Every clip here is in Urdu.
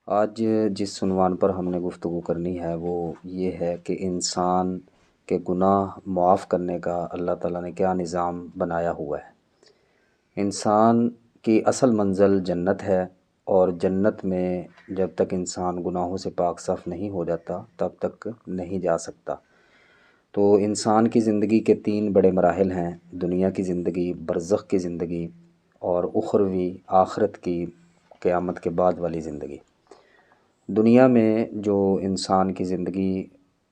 آج جس عنوان پر ہم نے گفتگو کرنی ہے وہ یہ ہے کہ انسان کے گناہ معاف کرنے کا اللہ تعالیٰ نے کیا نظام بنایا ہوا ہے۔ انسان کی اصل منزل جنت ہے، اور جنت میں جب تک انسان گناہوں سے پاک صاف نہیں ہو جاتا تب تک نہیں جا سکتا۔ تو انسان کی زندگی کے 3 بڑے مراحل ہیں: دنیا کی زندگی، برزخ کی زندگی، اور اخروی آخرت کی قیامت کے بعد والی زندگی۔ دنیا میں جو انسان کی زندگی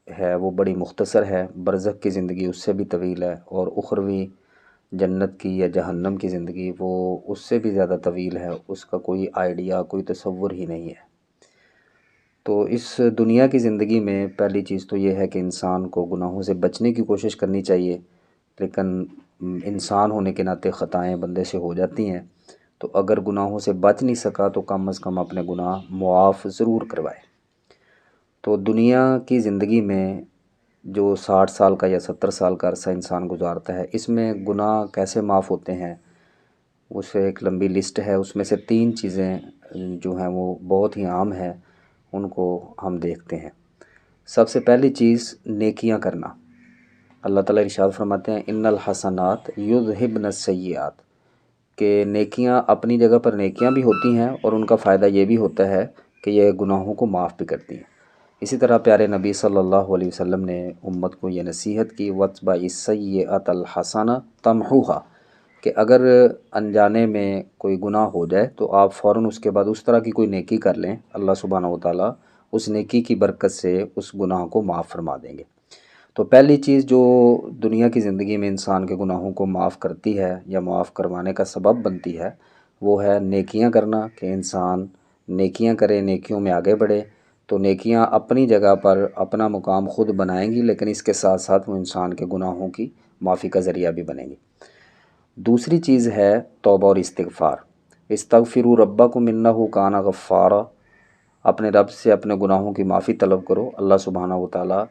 ہے وہ بڑی مختصر ہے، برزخ کی زندگی اس سے بھی طویل ہے، اور اخروی جنت کی یا جہنم کی زندگی وہ اس سے بھی زیادہ طویل ہے، اس کا کوئی آئیڈیا، کوئی تصور ہی نہیں ہے۔ تو اس دنیا کی زندگی میں پہلی چیز تو یہ ہے کہ انسان کو گناہوں سے بچنے کی کوشش کرنی چاہیے، لیکن انسان ہونے کے ناطے خطائیں بندے سے ہو جاتی ہیں، تو اگر گناہوں سے بچ نہیں سکا تو کم از کم اپنے گناہ معاف ضرور کروائے۔ تو دنیا کی زندگی میں جو 60 سال کا یا 70 سال کا عرصہ انسان گزارتا ہے، اس میں گناہ کیسے معاف ہوتے ہیں اس سے ایک لمبی لسٹ ہے۔ اس میں سے 3 چیزیں جو ہیں وہ بہت ہی عام ہیں، ان کو ہم دیکھتے ہیں۔ سب سے پہلی چیز نیکیاں کرنا۔ اللہ تعالیٰ ارشاد فرماتے ہیں ان الحسنات یذہبن السیئات، کہ نیکیاں اپنی جگہ پر نیکیاں بھی ہوتی ہیں اور ان کا فائدہ یہ بھی ہوتا ہے کہ یہ گناہوں کو معاف بھی کرتی ہیں۔ اسی طرح پیارے نبی صلی اللہ علیہ وسلم نے امت کو یہ نصیحت کی وَاتْبَعِ السَّیِّئَةَ الْحَسَنَةَ تَمْحُوهَا، کہ اگر انجانے میں کوئی گناہ ہو جائے تو آپ فوراً اس کے بعد اس طرح کی کوئی نیکی کر لیں، اللہ سبحانہ و تعالیٰ اس نیکی کی برکت سے اس گناہ کو معاف فرما دیں گے۔ تو پہلی چیز جو دنیا کی زندگی میں انسان کے گناہوں کو معاف کرتی ہے یا معاف کروانے کا سبب بنتی ہے وہ ہے نیکیاں کرنا، کہ انسان نیکیاں کرے، نیکیوں میں آگے بڑھے۔ تو نیکیاں اپنی جگہ پر اپنا مقام خود بنائیں گی، لیکن اس کے ساتھ ساتھ وہ انسان کے گناہوں کی معافی کا ذریعہ بھی بنیں گی۔ دوسری چیز ہے توبہ اور استغفار۔ استغفروا ربکم انہ کان غفارا، اپنے رب سے اپنے گناہوں کی معافی طلب کرو، اللہ سبحانہ و تعالیٰ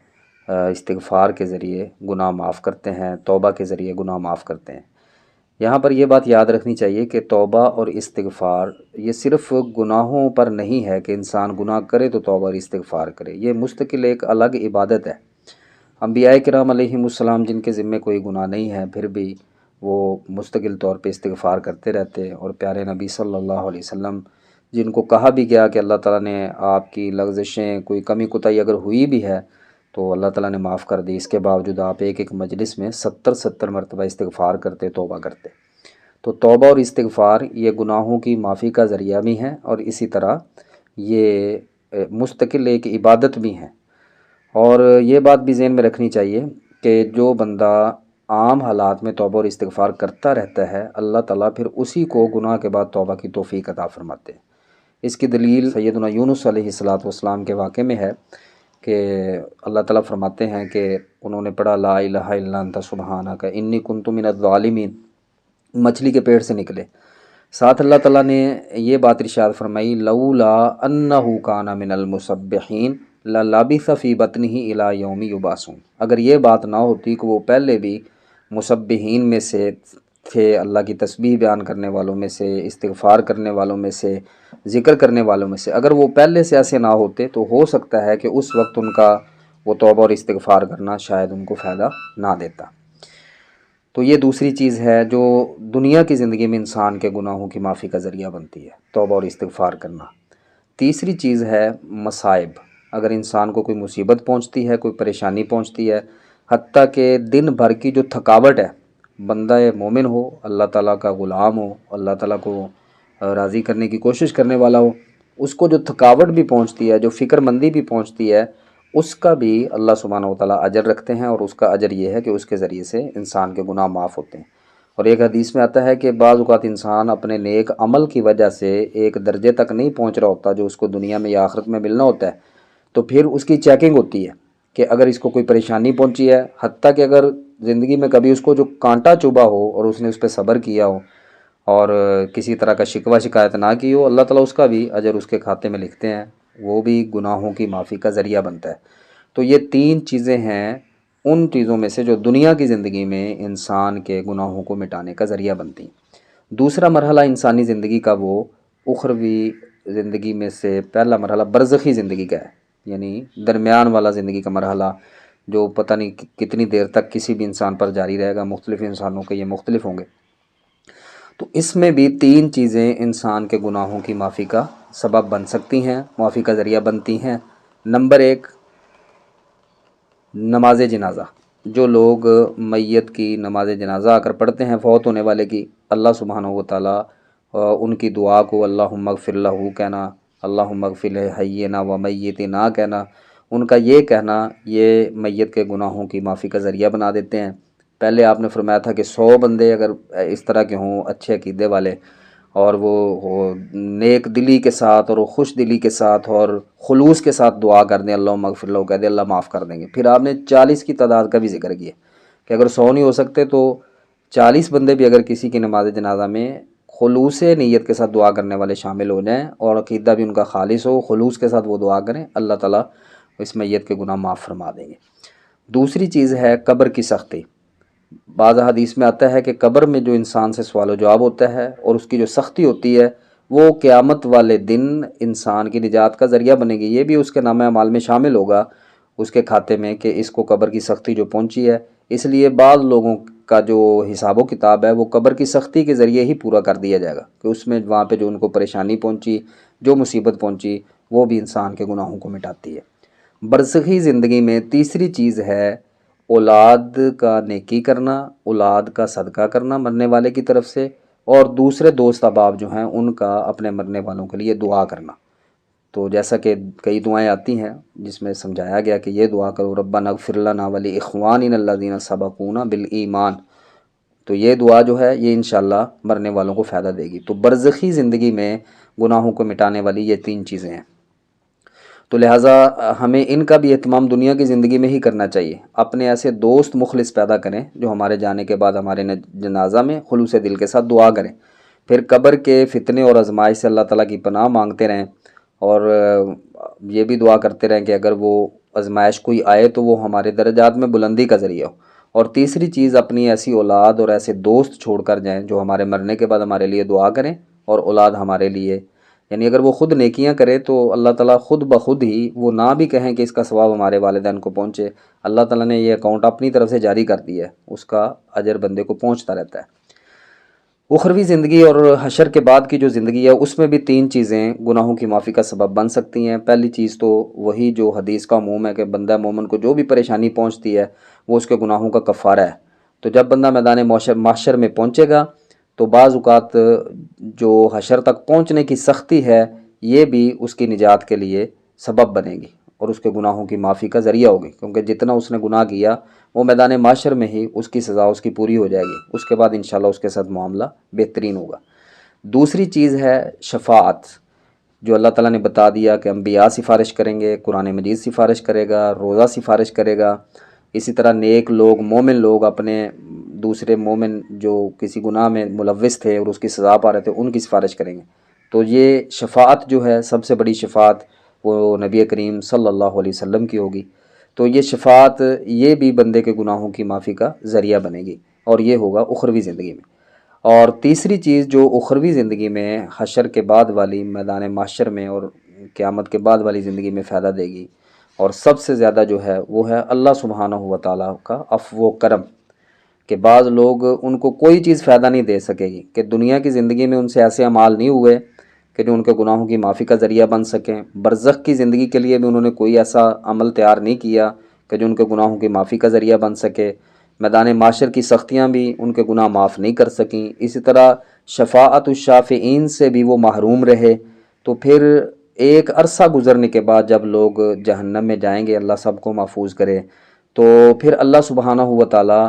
استغفار کے ذریعے گناہ معاف کرتے ہیں، توبہ کے ذریعے گناہ معاف کرتے ہیں۔ یہاں پر یہ بات یاد رکھنی چاہیے کہ توبہ اور استغفار یہ صرف گناہوں پر نہیں ہے کہ انسان گناہ کرے تو توبہ اور استغفار کرے، یہ مستقل ایک الگ عبادت ہے۔ انبیاء کرام علیہم السلام جن کے ذمے کوئی گناہ نہیں ہے پھر بھی وہ مستقل طور پہ استغفار کرتے رہتے، اور پیارے نبی صلی اللہ علیہ وسلم جن کو کہا بھی گیا کہ اللہ تعالیٰ نے آپ کی لغزشیں، کوئی کمی کوتاہی اگر ہوئی بھی ہے تو اللہ تعالیٰ نے معاف کر دی، اس کے باوجود آپ ایک مجلس میں 70 مرتبہ استغفار کرتے، توبہ کرتے۔ تو توبہ اور استغفار یہ گناہوں کی معافی کا ذریعہ بھی ہیں، اور اسی طرح یہ مستقل ایک عبادت بھی ہیں۔ اور یہ بات بھی ذہن میں رکھنی چاہیے کہ جو بندہ عام حالات میں توبہ اور استغفار کرتا رہتا ہے، اللہ تعالیٰ پھر اسی کو گناہ کے بعد توبہ کی توفیق عطا فرماتے ہیں۔ اس کی دلیل سیدنا یونس علیہ السلام کے واقعے میں ہے کہ اللہ تعالیٰ فرماتے ہیں کہ انہوں نے پڑھا لا الہ الا انت سبحانک انی کنت من الظالمین، مچھلی کے پیٹ سے نکلے، ساتھ اللہ تعالیٰ نے یہ بات ارشاد فرمائی لولا انہ کان من المسبحین للبث فی بطنہ الی یوم یبعثون، اگر یہ بات نہ ہوتی کہ وہ پہلے بھی مسبحین میں سے تھے، اللہ کی تسبیح بیان کرنے والوں میں سے، استغفار کرنے والوں میں سے، ذکر کرنے والوں میں سے، اگر وہ پہلے سے ایسے نہ ہوتے تو ہو سکتا ہے کہ اس وقت ان کا وہ توبہ اور استغفار کرنا شاید ان کو فائدہ نہ دیتا۔ تو یہ دوسری چیز ہے جو دنیا کی زندگی میں انسان کے گناہوں کی معافی کا ذریعہ بنتی ہے، توبہ اور استغفار کرنا۔ تیسری چیز ہے مصائب۔ اگر انسان کو کوئی مصیبت پہنچتی ہے، کوئی پریشانی پہنچتی ہے، حتیٰ کہ دن بھر کی جو تھکاوٹ ہے، بندہ مومن ہو، اللہ تعالیٰ کا غلام ہو، اللہ تعالیٰ کو راضی کرنے کی کوشش کرنے والا ہو، اس کو جو تھکاوٹ بھی پہنچتی ہے، جو فکر مندی بھی پہنچتی ہے، اس کا بھی اللہ سبحانہ و تعالیٰ اجر رکھتے ہیں، اور اس کا اجر یہ ہے کہ اس کے ذریعے سے انسان کے گناہ معاف ہوتے ہیں۔ اور ایک حدیث میں آتا ہے کہ بعض اوقات انسان اپنے نیک عمل کی وجہ سے ایک درجے تک نہیں پہنچ رہا ہوتا جو اس کو دنیا میں یا آخرت میں ملنا ہوتا ہے، تو پھر اس کی چیکنگ ہوتی ہے کہ اگر اس کو کوئی پریشانی پہنچی ہے، حتیٰ کہ اگر زندگی میں کبھی اس کو جو کانٹا چبھا ہو اور اس نے اس پہ صبر کیا ہو اور کسی طرح کا شکوہ شکایت نہ کی ہو، اللہ تعالیٰ اس کا بھی اجر اس کے کھاتے میں لکھتے ہیں، وہ بھی گناہوں کی معافی کا ذریعہ بنتا ہے۔ تو یہ 3 چیزیں ہیں ان چیزوں میں سے جو دنیا کی زندگی میں انسان کے گناہوں کو مٹانے کا ذریعہ بنتی ہیں۔ دوسرا مرحلہ انسانی زندگی کا وہ اخروی زندگی میں سے پہلا مرحلہ برزخی زندگی کا ہے، یعنی درمیان والا زندگی کا مرحلہ، جو پتہ نہیں کتنی دیر تک کسی بھی انسان پر جاری رہے گا، مختلف انسانوں کے یہ مختلف ہوں گے۔ تو اس میں بھی 3 چیزیں انسان کے گناہوں کی معافی کا سبب بن سکتی ہیں، معافی کا ذریعہ بنتی ہیں۔ نمبر 1، نماز جنازہ۔ جو لوگ میت کی نماز جنازہ آ کر پڑھتے ہیں، فوت ہونے والے کی، اللہ سبحانہ و تعالیٰ ان کی دعا کو اللہم اغفر لہ کہنا، اللہم اغفر لحینا و میتنا کہنا، ان کا یہ کہنا یہ میت کے گناہوں کی معافی کا ذریعہ بنا دیتے ہیں۔ پہلے آپ نے فرمایا تھا کہ 100 بندے اگر اس طرح کے ہوں، اچھے عقیدے والے، اور وہ نیک دلی کے ساتھ اور خوش دلی کے ساتھ اور خلوص کے ساتھ دعا کر دیں، اللہم اغفر لہ کہہ دیں، اللہ معاف کر دیں گے۔ پھر آپ نے 40 کی تعداد کا بھی ذکر کیا کہ اگر 100 نہیں ہو سکتے تو 40 بندے بھی اگر کسی کی نماز جنازہ میں خلوص نیت کے ساتھ دعا کرنے والے شامل ہو جائیں اور عقیدہ بھی ان کا خالص ہو، خلوص کے ساتھ وہ دعا کریں، اللہ تعالیٰ اس میت کے گناہ معاف فرما دیں گے۔ دوسری چیز ہے قبر کی سختی۔ بعض حدیث میں آتا ہے کہ قبر میں جو انسان سے سوال و جواب ہوتا ہے اور اس کی جو سختی ہوتی ہے، وہ قیامت والے دن انسان کی نجات کا ذریعہ بنے گی۔ یہ بھی اس کے نامہ اعمال میں شامل ہوگا، اس کے کھاتے میں، کہ اس کو قبر کی سختی جو پہنچی ہے۔ اس لیے بعض لوگوں کا جو حساب و کتاب ہے وہ قبر کی سختی کے ذریعے ہی پورا کر دیا جائے گا، کہ اس میں وہاں پہ جو ان کو پریشانی پہنچی، جو مصیبت پہنچی، وہ بھی انسان کے گناہوں کو مٹاتی ہے۔ برزخی زندگی میں تیسری چیز ہے اولاد کا نیکی کرنا، اولاد کا صدقہ کرنا مرنے والے کی طرف سے، اور دوسرے دوست احباب جو ہیں ان کا اپنے مرنے والوں کے لیے دعا کرنا۔ تو جیسا کہ کئی دعائیں آتی ہیں جس میں سمجھایا گیا کہ یہ دعا کرو، ربنا اغفر لنا ولاخواننا الذین سبقونا بالایمان۔ تو یہ دعا جو ہے یہ انشاءاللہ مرنے والوں کو فائدہ دے گی۔ تو برزخی زندگی میں گناہوں کو مٹانے والی یہ 3 چیزیں ہیں۔ تو لہٰذا ہمیں ان کا بھی اہتمام دنیا کی زندگی میں ہی کرنا چاہیے۔ اپنے ایسے دوست مخلص پیدا کریں جو ہمارے جانے کے بعد ہمارے جنازہ میں خلوص دل کے ساتھ دعا کریں۔ پھر قبر کے فتنے اور آزمائش سے اللہ تعالیٰ کی پناہ مانگتے رہیں، اور یہ بھی دعا کرتے رہیں کہ اگر وہ آزمائش کوئی آئے تو وہ ہمارے درجات میں بلندی کا ذریعہ ہو۔ اور تیسری چیز، اپنی ایسی اولاد اور ایسے دوست چھوڑ کر جائیں جو ہمارے مرنے کے بعد ہمارے لیے دعا کریں، اور اولاد ہمارے لیے، یعنی اگر وہ خود نیکیاں کرے تو اللہ تعالیٰ خود بخود ہی، وہ نہ بھی کہیں کہ اس کا ثواب ہمارے والدین کو پہنچے، اللہ تعالیٰ نے یہ اکاؤنٹ اپنی طرف سے جاری کر دیا ہے، اس کا اجر بندے کو پہنچتا رہتا ہے۔ اخروی زندگی اور حشر کے بعد کی جو زندگی ہے اس میں بھی 3 چیزیں گناہوں کی معافی کا سبب بن سکتی ہیں۔ پہلی چیز تو وہی جو حدیث کا عموم ہے کہ بندہ مومن کو جو بھی پریشانی پہنچتی ہے وہ اس کے گناہوں کا کفارہ ہے۔ تو جب بندہ میدان محشر میں پہنچے گا تو بعض اوقات جو حشر تک پہنچنے کی سختی ہے یہ بھی اس کی نجات کے لیے سبب بنے گی اور اس کے گناہوں کی معافی کا ذریعہ ہوگی، کیونکہ جتنا اس نے گناہ کیا وہ میدان محشر میں ہی اس کی سزا اس کی پوری ہو جائے گی، اس کے بعد انشاءاللہ اس کے ساتھ معاملہ بہترین ہوگا۔ دوسری چیز ہے شفاعت، جو اللہ تعالیٰ نے بتا دیا کہ انبیاء سفارش کریں گے، قرآن مجید سفارش کرے گا، روزہ سفارش کرے گا، اسی طرح نیک لوگ، مومن لوگ اپنے دوسرے مومن جو کسی گناہ میں ملوث تھے اور اس کی سزا پا رہے تھے ان کی سفارش کریں گے۔ تو یہ شفاعت جو ہے سب سے بڑی شفاعت وہ نبی کریم صلی اللہ علیہ وسلم کی ہوگی۔ تو یہ شفاعت یہ بھی بندے کے گناہوں کی معافی کا ذریعہ بنے گی، اور یہ ہوگا اخروی زندگی میں۔ اور تیسری چیز جو اخروی زندگی میں حشر کے بعد والی میدان محشر میں اور قیامت کے بعد والی زندگی میں فائدہ دے گی، اور سب سے زیادہ جو ہے وہ ہے اللہ سبحانہ و تعالیٰ کا عفو و کرم، کہ بعض لوگ ان کو کوئی چیز فائدہ نہیں دے سکے گی، کہ دنیا کی زندگی میں ان سے ایسے اعمال نہیں ہوئے کہ جو ان کے گناہوں کی معافی کا ذریعہ بن سکیں، برزخ کی زندگی کے لیے بھی انہوں نے کوئی ایسا عمل تیار نہیں کیا کہ جو ان کے گناہوں کی معافی کا ذریعہ بن سکے، میدان معاشر کی سختیاں بھی ان کے گناہ معاف نہیں کر سکیں، اسی طرح شفاعت الشافعین سے بھی وہ محروم رہے۔ تو پھر ایک عرصہ گزرنے کے بعد جب لوگ جہنم میں جائیں گے، اللہ سب کو محفوظ کرے، تو پھر اللہ سبحانہ و تعالیٰ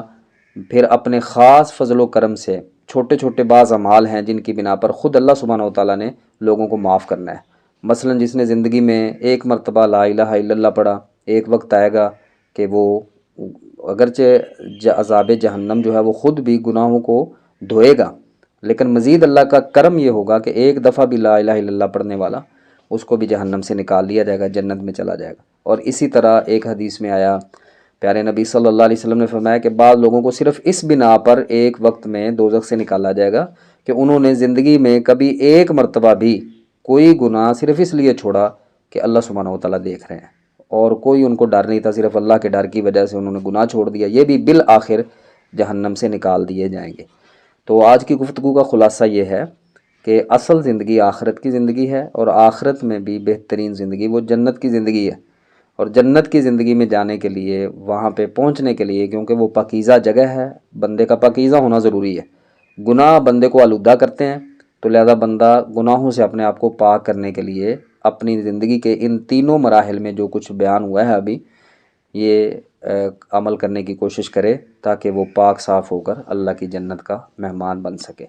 پھر اپنے خاص فضل و کرم سے چھوٹے چھوٹے بعض اعمال ہیں جن کی بنا پر خود اللہ سبحانہ و تعالیٰ نے لوگوں کو معاف کرنا ہے۔ مثلا جس نے زندگی میں ایک مرتبہ لا الہ الا اللہ پڑھا، ایک وقت آئے گا کہ وہ اگرچہ عذاب جہنم جو ہے وہ خود بھی گناہوں کو دھوئے گا، لیکن مزید اللہ کا کرم یہ ہوگا کہ ایک دفعہ بھی لا الہ الا اللہ پڑھنے والا اس کو بھی جہنم سے نکال لیا جائے گا، جنت میں چلا جائے گا۔ اور اسی طرح ایک حدیث میں آیا، پیارے نبی صلی اللہ علیہ وسلم نے فرمایا کہ بعض لوگوں کو صرف اس بنا پر ایک وقت میں دوزخ سے نکالا جائے گا کہ انہوں نے زندگی میں کبھی ایک مرتبہ بھی کوئی گناہ صرف اس لیے چھوڑا کہ اللہ سبحانہ و تعالیٰ دیکھ رہے ہیں، اور کوئی ان کو ڈر نہیں تھا، صرف اللہ کے ڈر کی وجہ سے انہوں نے گناہ چھوڑ دیا، یہ بھی بالآخر جہنم سے نکال دیے جائیں گے۔ تو آج کی گفتگو کا خلاصہ یہ ہے کہ اصل زندگی آخرت کی زندگی ہے، اور آخرت میں بھی بہترین زندگی وہ جنت کی زندگی ہے۔ اور جنت کی زندگی میں جانے کے لیے، وہاں پہ پہنچنے کے لیے، کیونکہ وہ پاکیزہ جگہ ہے، بندے کا پاکیزہ ہونا ضروری ہے۔ گناہ بندے کو آلودہ کرتے ہیں، تو لہذا بندہ گناہوں سے اپنے آپ کو پاک کرنے کے لیے اپنی زندگی کے ان تینوں مراحل میں جو کچھ بیان ہوا ہے ابھی، یہ عمل کرنے کی کوشش کرے، تاکہ وہ پاک صاف ہو کر اللہ کی جنت کا مہمان بن سکے۔